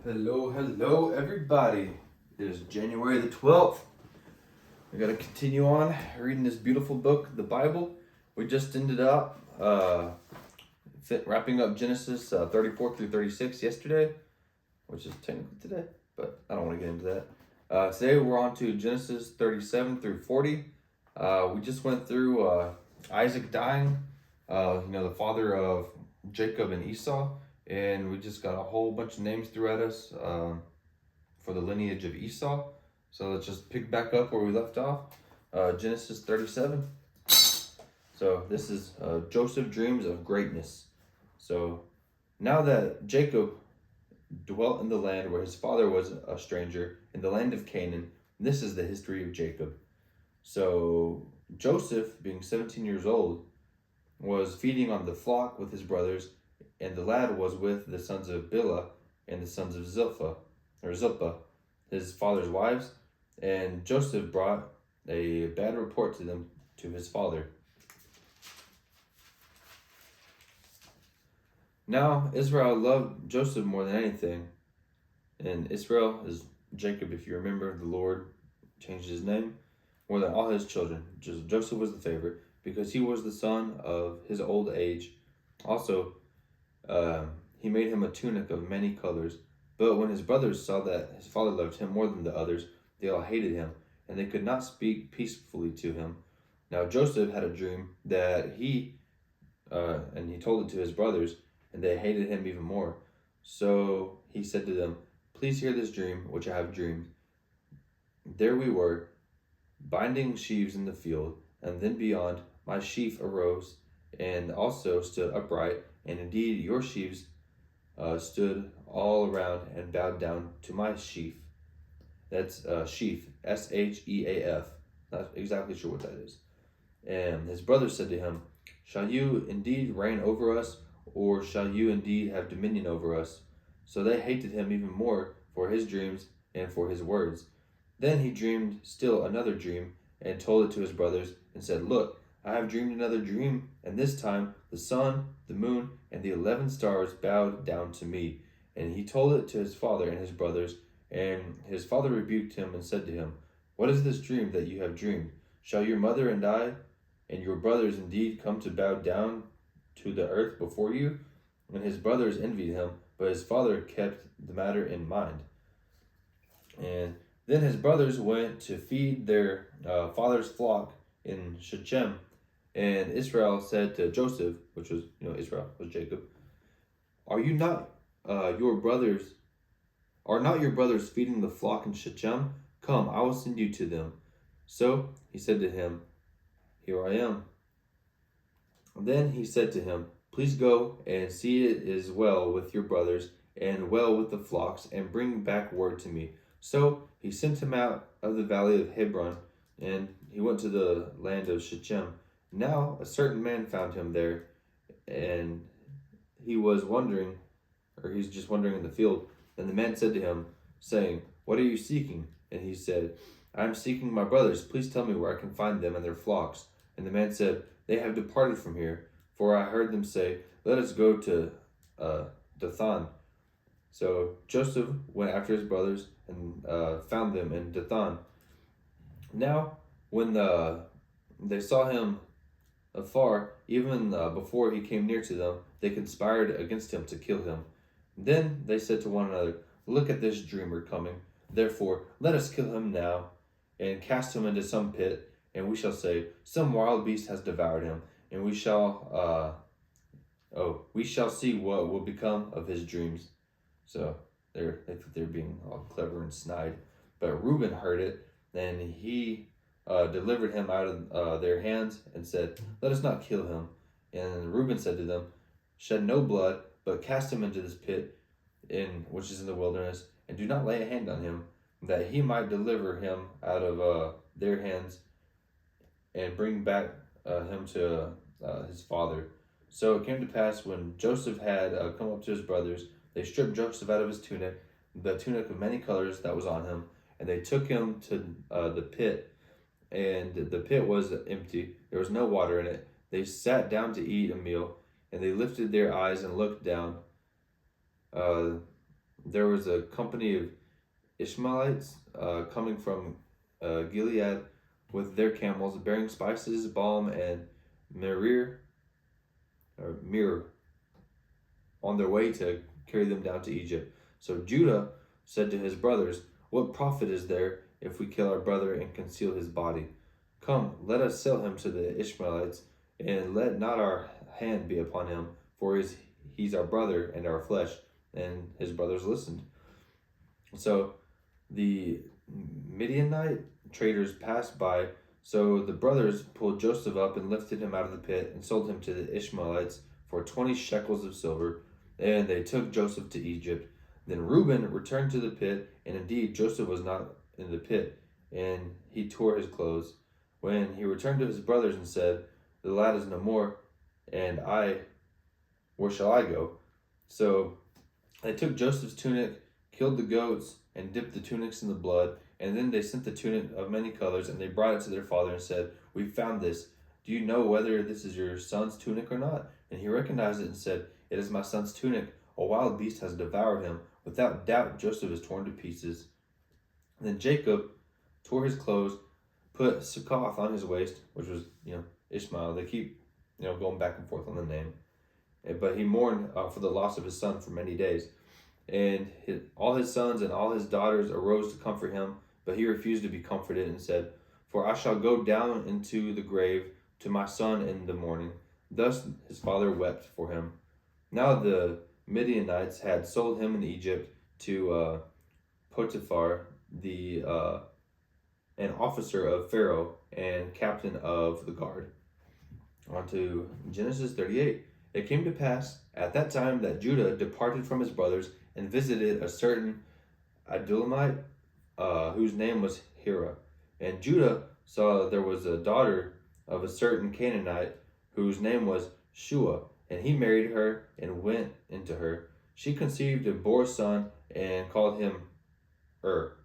Hello, everybody. It is January the 12th. We got to continue on reading this beautiful book, the Bible. We just ended up wrapping up Genesis 34 through 36 yesterday, which is technically today, but I don't want to get into that. Today we're on to Genesis 37 through 40. We just went through Isaac dying, the father of Jacob and Esau. And we just got a whole bunch of names thrown at us for the lineage of Esau. So let's just pick back up where we left off. Genesis 37. So this is Joseph dreams of greatness. So now that Jacob dwelt in the land where his father was a stranger, in the land of Canaan, this is the history of Jacob. So Joseph, being 17 years old, was feeding on the flock with his brothers, and the lad was with the sons of Bilhah and the sons of Zilpah, his father's wives, and Joseph brought a bad report to them to his father. Now Israel loved Joseph more than anything, and Israel is Jacob, if you remember. The Lord changed his name more than all his children. Joseph was the favorite because he was the son of his old age. Also, he made him a tunic of many colors. But when his brothers saw that his father loved him more than the others, they all hated him, and they could not speak peacefully to him. Now Joseph had a dream that he told it to his brothers, and they hated him even more. So he said to them, "Please hear this dream which I have dreamed. There we were, binding sheaves in the field, and then beyond my sheaf arose, and also stood upright, and indeed your sheaves stood all around and bowed down to my sheaf." That's sheaf, Sheaf. Not exactly sure what that is. And his brothers said to him, "Shall you indeed reign over us, or shall you indeed have dominion over us?" So they hated him even more for his dreams and for his words. Then he dreamed still another dream, and told it to his brothers, and said, "Look, I have dreamed another dream, and this time the sun, the moon, and the 11 stars bowed down to me." And he told it to his father and his brothers, and his father rebuked him and said to him, "What is this dream that you have dreamed? Shall your mother and I and your brothers indeed come to bow down to the earth before you?" And his brothers envied him, but his father kept the matter in mind. And then his brothers went to feed their father's flock in Shechem. And Israel said to Joseph, which was, Israel was Jacob, Are not your brothers feeding the flock in Shechem? Come, I will send you to them." So he said to him, "Here I am." Then he said to him, "Please go and see it is well with your brothers and well with the flocks, and bring back word to me." So he sent him out of the valley of Hebron, and he went to the land of Shechem. Now a certain man found him there, and he's just wandering in the field. And the man said to him, saying, "What are you seeking?" And he said, "I am seeking my brothers. Please tell me where I can find them and their flocks." And the man said, "They have departed from here, for I heard them say, 'Let us go to Dathan.'" So Joseph went after his brothers and found them in Dathan. Now, when they saw him afar, even before he came near to them, they conspired against him to kill him. Then they said to one another, "Look at this dreamer coming. Therefore, let us kill him now and cast him into some pit, and we shall say, 'Some wild beast has devoured him,' and we shall see what will become of his dreams." So they're being all clever and snide. But Reuben heard it, and he delivered him out of their hands and said, "Let us not kill him." And Reuben said to them, "Shed no blood, but cast him into this pit which is in the wilderness, and do not lay a hand on him, that he might deliver him out of their hands and bring back him to his father." So it came to pass, when Joseph had come up to his brothers, they stripped Joseph out of his tunic, the tunic of many colors that was on him, and they took him to the pit. And the pit was empty, there was no water in it. They sat down to eat a meal, and they lifted their eyes and looked down. there was a company of Ishmaelites coming from Gilead with their camels, bearing spices, balm, and myrrh on their way to carry them down to Egypt. So Judah said to his brothers, "What profit is there if we kill our brother and conceal his body? Come, let us sell him to the Ishmaelites, and let not our hand be upon him, for he's our brother and our flesh." And his brothers listened. So the Midianite traders passed by. So the brothers pulled Joseph up and lifted him out of the pit and sold him to the Ishmaelites for 20 shekels of silver. And they took Joseph to Egypt. Then Reuben returned to the pit, and indeed Joseph was not in the pit, and he tore his clothes. When he returned to his brothers and said, "The lad is no more, and where shall I go?" So they took Joseph's tunic, killed the goats, and dipped the tunics in the blood. And then they sent the tunic of many colors, and they brought it to their father and said, "We found this. Do you know whether this is your son's tunic or not?" And he recognized it and said, "It is my son's tunic. A wild beast has devoured him. Without doubt, Joseph is torn to pieces." And then Jacob tore his clothes, put Succoth on his waist, which was, Ishmael. They keep, going back and forth on the name. But he mourned for the loss of his son for many days. And all his sons and all his daughters arose to comfort him, but he refused to be comforted and said, "For I shall go down into the grave to my son in the morning." Thus his father wept for him. Now the Midianites had sold him in Egypt to Potiphar, an officer of Pharaoh and captain of the guard. On to Genesis 38. It came to pass at that time that Judah departed from his brothers and visited a certain Adullamite, whose name was Hira. And Judah saw there was a daughter of a certain Canaanite, whose name was Shua, and he married her and went into her. She conceived and bore a son and called him Er.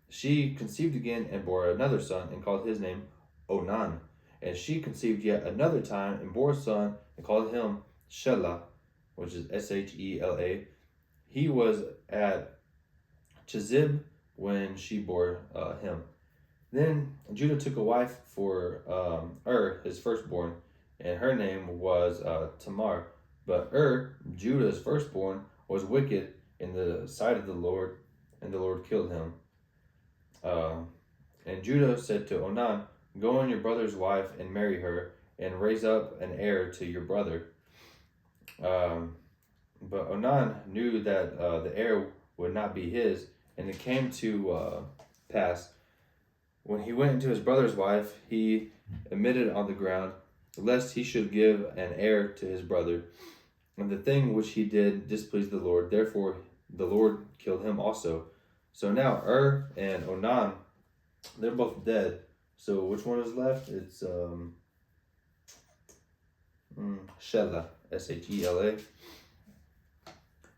She conceived again and bore another son and called his name Onan. And she conceived yet another time and bore a son and called him Shelah, which is Shela. He was at Chezib when she bore him. Then Judah took a wife for his firstborn, and her name was Tamar. But Judah's firstborn, was wicked in the sight of the Lord, and the Lord killed him. And Judah said to Onan, "Go on your brother's wife and marry her, and raise up an heir to your brother." But Onan knew that the heir would not be his, and it came to pass, when he went into his brother's wife, he emitted on the ground, lest he should give an heir to his brother. And the thing which he did displeased the Lord. Therefore the Lord killed him also. So now and Onan, they're both dead. So which one is left? It's Shelah, Shela.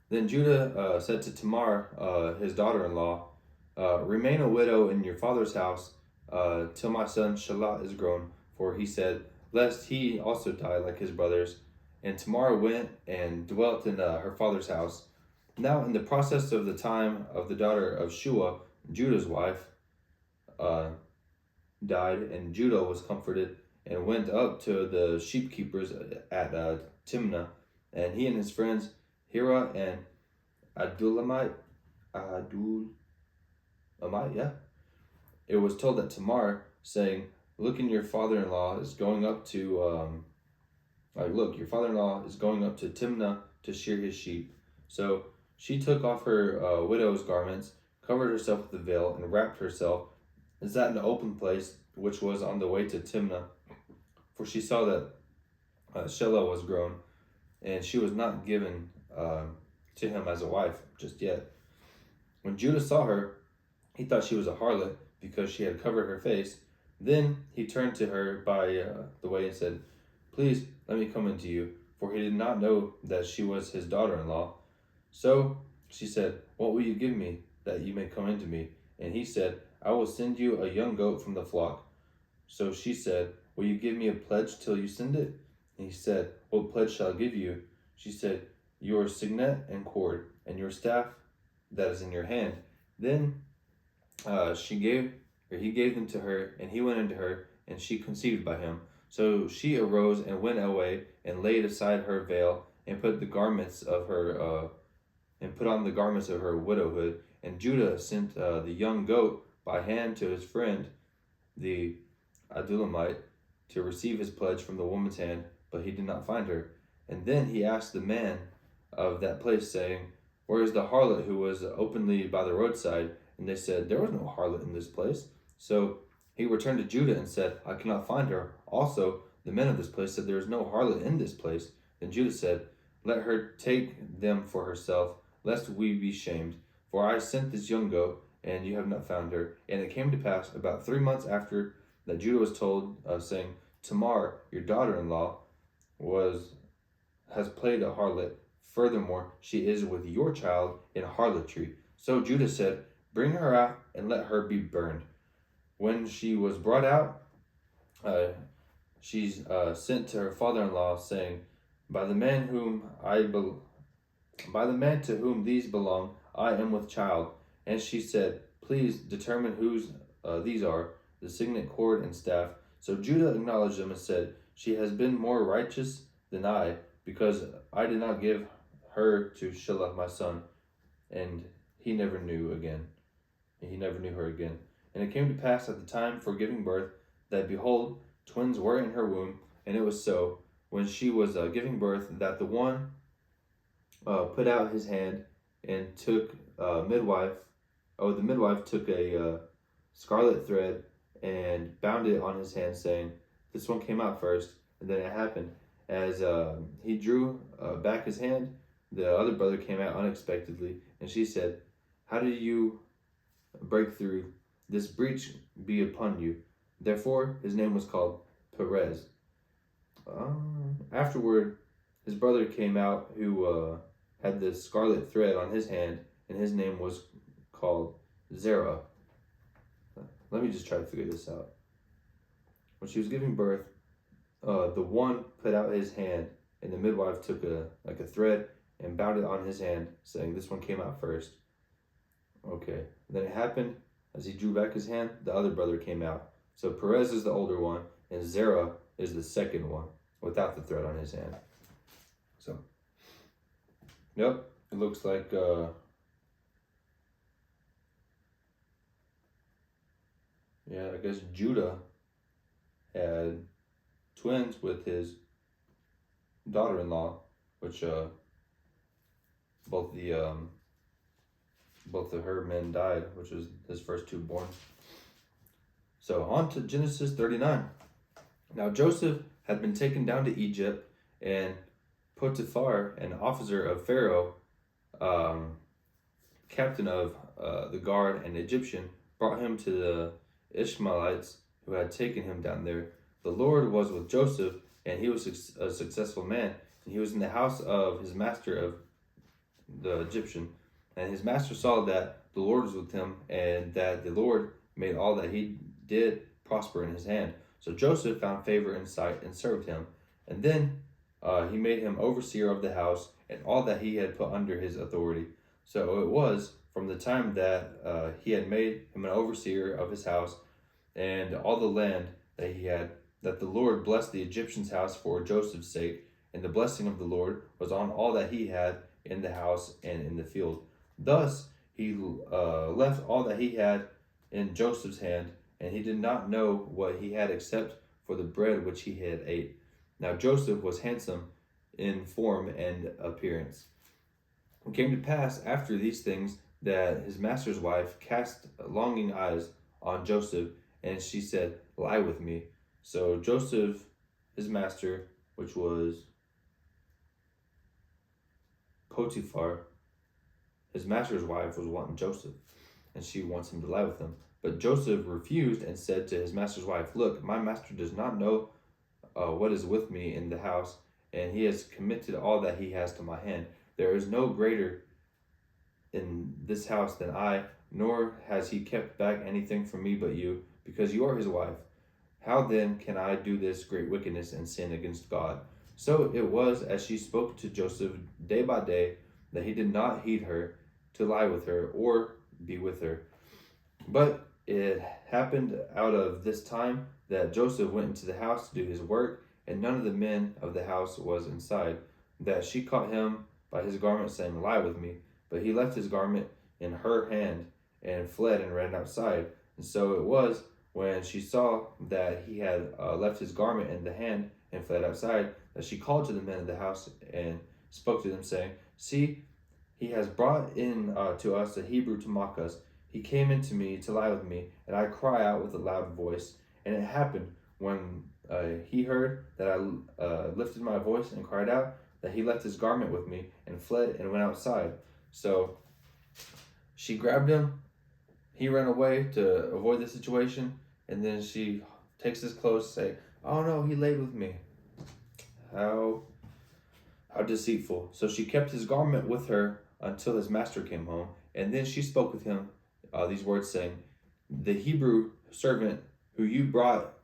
Then Judah said to Tamar, his daughter-in-law, "Remain a widow in your father's house till my son Shelah is grown." For he said, lest he also die like his brothers. And Tamar went and dwelt in her father's house. Now in the process of the time of the daughter of Shua, Judah's wife, died, and Judah was comforted and went up to the sheep keepers at Timnah, and he and his friends Hira and Adullamite, It was told that Tamar, saying, "Look, your father-in-law is going up to your father-in-law is going up to Timnah to shear his sheep." So she took off her widow's garments, covered herself with a veil, and wrapped herself, and sat in the open place which was on the way to Timnah. For she saw that Shelah was grown, and she was not given to him as a wife just yet. When Judah saw her, he thought she was a harlot, because she had covered her face. Then he turned to her by the way and said, "Please let me come into you," for he did not know that she was his daughter-in-law. So she said, "What will you give me that you may come into me?" And he said, "I will send you a young goat from the flock." So she said, "Will you give me a pledge till you send it?" And he said, "What pledge shall I give you?" She said, "Your signet and cord, and your staff that is in your hand. Then he gave them to her, and he went into her, and she conceived by him. So she arose and went away, and laid aside her veil, and put on the garments of her widowhood. And Judah sent the young goat by hand to his friend, the Adulamite, to receive his pledge from the woman's hand, but he did not find her. And then he asked the man of that place, saying, Where is the harlot who was openly by the roadside? And they said, There was no harlot in this place. So he returned to Judah and said, I cannot find her. Also, the men of this place said, There is no harlot in this place. Then Judah said, Let her take them for herself, lest we be shamed. For I sent this young goat, and you have not found her. And it came to pass about 3 months after that Judah was told, saying, Tamar, your daughter-in-law, has played a harlot. Furthermore, she is with your child in harlotry. So Judah said, Bring her out and let her be burned. When she was brought out, she sent to her father-in-law, saying, By the man to whom these belong, I am with child. And she said, Please determine whose these are, the signet cord and staff. So Judah acknowledged them and said, She has been more righteous than I, because I did not give her to Shelah my son. And he never knew her again. And it came to pass at the time for giving birth, that behold, twins were in her womb. And it was so, when she was giving birth, that the one put out his hand and took the midwife took a scarlet thread and bound it on his hand, saying, This one came out first. And then it happened, as he drew back his hand, the other brother came out unexpectedly. And she said, How did you break through? This breach be upon you. Therefore his name was called Perez. Afterward, his brother came out, who had the scarlet thread on his hand, and his name was called Zerah. Let me just try to figure this out. When she was giving birth, the one put out his hand, and the midwife took a thread and bound it on his hand, saying, This one came out first. Okay. And then it happened, as he drew back his hand, the other brother came out. So Perez is the older one, and Zerah is the second one, without the thread on his hand. So, yep, it looks like I guess Judah had twins with his daughter-in-law, which both of her men died, which was his first two born. So on to Genesis 39. Now Joseph had been taken down to Egypt, and Potiphar, an officer of Pharaoh, captain of the guard, and Egyptian, brought him to the Ishmaelites who had taken him down there. The Lord was with Joseph, and he was a successful man, and he was in the house of his master of the Egyptian. And his master saw that the Lord was with him, and that the Lord made all that he did prosper in his hand. So Joseph found favor in sight and served him. And then he made him overseer of the house and all that he had put under his authority. So it was from the time that he had made him an overseer of his house and all the land that he had, that the Lord blessed the Egyptian's house for Joseph's sake. And the blessing of the Lord was on all that he had in the house and in the field. Thus he left all that he had in Joseph's hand, and he did not know what he had except for the bread which he had ate. Now Joseph was handsome in form and appearance. It came to pass after these things that his master's wife cast longing eyes on Joseph, and she said, Lie with me. So Joseph, his master, which was Potiphar, his master's wife, was wanting Joseph, and she wants him to lie with him. But Joseph refused and said to his master's wife, Look, my master does not know what is with me in the house, and he has committed all that he has to my hand. There is no greater in this house than I, nor has he kept back anything from me but you, because you are his wife. How then can I do this great wickedness and sin against God? So it was as she spoke to Joseph day by day, that he did not heed her, to lie with her or be with her. But it happened out of this time that Joseph went into the house to do his work, and none of the men of the house was inside, that she caught him by his garment, saying, Lie with me. But he left his garment in her hand, and fled and ran outside. And so it was, when she saw that he had left his garment in the hand and fled outside, that she called to the men of the house and spoke to them, saying, See, he has brought in to us a Hebrew to mock us. He came into me to lie with me, and I cry out with a loud voice. And it happened, when he heard that I lifted my voice and cried out, that he left his garment with me and fled and went outside. So she grabbed him. He ran away to avoid the situation, and then she takes his clothes and say, "Oh no, he laid with me." How deceitful. So she kept his garment with her until his master came home, and then she spoke with him these words, saying, "The Hebrew servant who you brought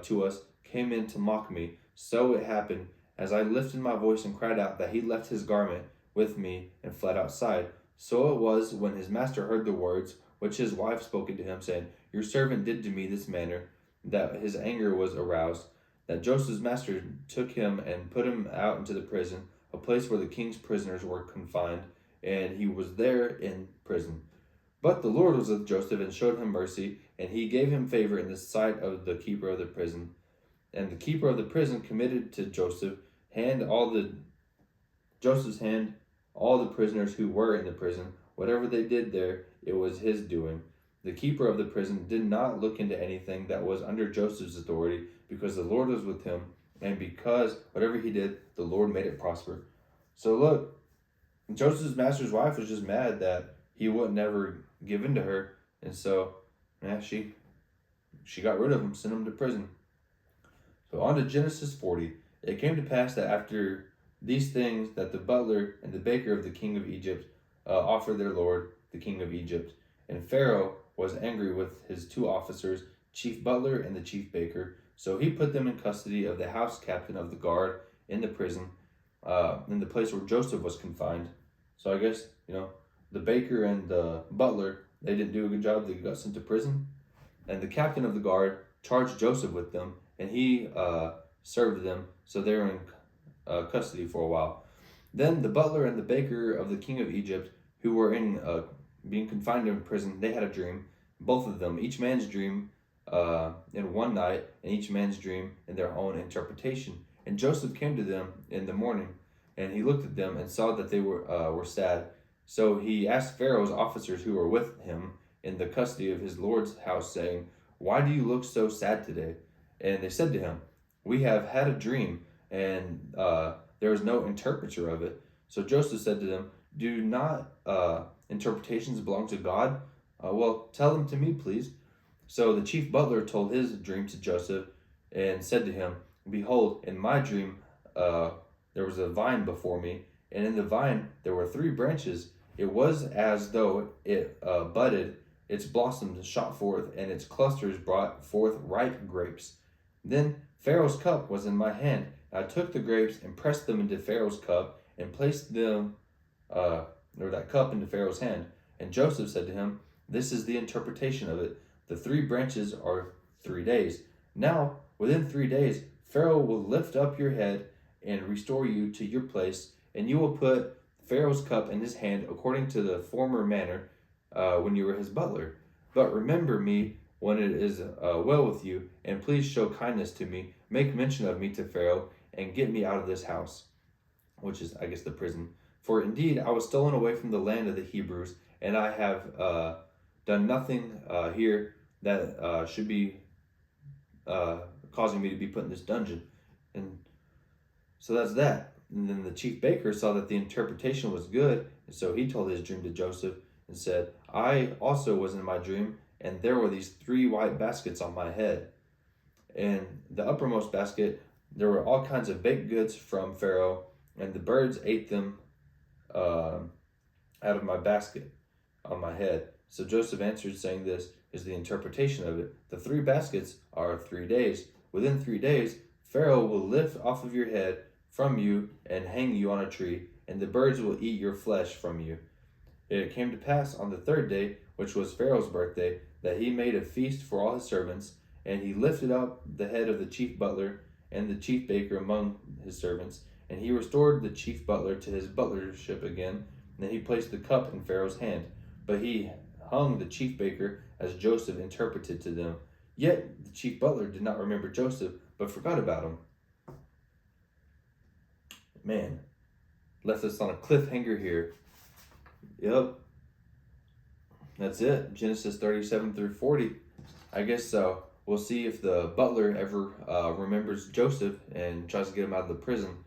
to us came in to mock me. So it happened, as I lifted my voice and cried out, that he left his garment with me and fled outside. So it was, when his master heard the words which his wife spoken to him, saying, Your servant did to me this manner, that his anger was aroused, that Joseph's master took him and put him out into the prison, a place where the king's prisoners were confined, and he was there in prison. But the Lord was with Joseph and showed him mercy, and he gave him favor in the sight of the keeper of the prison. And the keeper of the prison committed to Joseph's hand all the prisoners who were in the prison. Whatever they did there, it was his doing. The keeper of the prison did not look into anything that was under Joseph's authority, because the Lord was with him, and because whatever he did, the Lord made it prosper. So look, Joseph's master's wife was just mad that he would never give in to her, and so she got rid of him, sent him to prison. So on to Genesis 40. It came to pass that after these things, that the butler and the baker of the king of Egypt offered their lord, the king of Egypt. And Pharaoh was angry with his two officers, chief butler and the chief baker. So he put them in custody of the house captain of the guard in the prison, in the place where Joseph was confined. So I guess, the baker and the butler, they didn't do a good job. They got sent to prison. And the captain of the guard charged Joseph with them, and he served them. So they were in custody for a while. Then the butler and the baker of the king of Egypt, who were in being confined in prison, they had a dream. Both of them, each man's dream in one night, and each man's dream in their own interpretation. And Joseph came to them in the morning, and he looked at them and saw that they were sad. So he asked Pharaoh's officers who were with him in the custody of his lord's house, saying, "Why do you look so sad today?" And they said to him, "We have had a dream, and there is no interpreter of it." So Joseph said to them, "Do not interpretations belong to God? Well, tell them to me, please." So the chief butler told his dream to Joseph and said to him, "Behold, in my dream there was a vine before me, and in the vine there were 3 branches. It was as though it budded, its blossoms shot forth, and its clusters brought forth ripe grapes. Then Pharaoh's cup was in my hand. I took the grapes and pressed them into Pharaoh's cup, and placed that cup into Pharaoh's hand." And Joseph said to him, "This is the interpretation of it. The 3 branches are 3 days. Now, within 3 days, Pharaoh will lift up your head and restore you to your place, and you will put Pharaoh's cup in his hand according to the former manner when you were his butler. But remember me when it is well with you, and please show kindness to me. Make mention of me to Pharaoh, and get me out of this house," which is, I guess, the prison. "For indeed I was stolen away from the land of the Hebrews, and I have done nothing here that should be causing me to be put in this dungeon." And so that's that. And then the chief baker saw that the interpretation was good, and so he told his dream to Joseph and said, "I also was in my dream, and there were these 3 white baskets on my head. In the uppermost basket there were all kinds of baked goods from Pharaoh, and the birds ate them out of my basket on my head." So Joseph answered, saying, "This is the interpretation of it. The 3 baskets are 3 days. Within 3 days, Pharaoh will lift off of your head from you and hang you on a tree, and the birds will eat your flesh from you." It came to pass on the third day, which was Pharaoh's birthday, that he made a feast for all his servants, and he lifted up the head of the chief butler and the chief baker among his servants, and he restored the chief butler to his butlership again. And then he placed the cup in Pharaoh's hand. But he hung the chief baker as Joseph interpreted to them. Yet the chief butler did not remember Joseph, but forgot about him. Man, left us on a cliffhanger here. Yep. That's it. Genesis 37 through 40. I guess we'll see if the butler ever remembers Joseph and tries to get him out of the prison.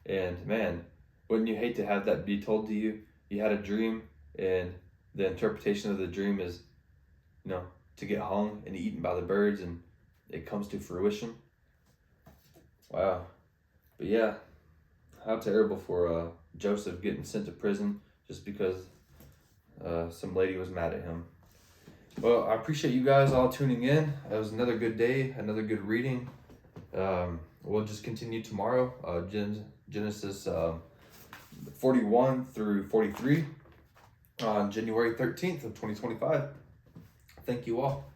And man, wouldn't you hate to have that be told to you? You had a dream, and the interpretation of the dream is, to get hung and eaten by the birds, and it comes to fruition. Wow. But yeah, how terrible for Joseph getting sent to prison just because some lady was mad at him. Well, I appreciate you guys all tuning in. It was another good day, another good reading. We'll just continue tomorrow, Genesis 41 through 43 on January 13th of 2025. Thank you all.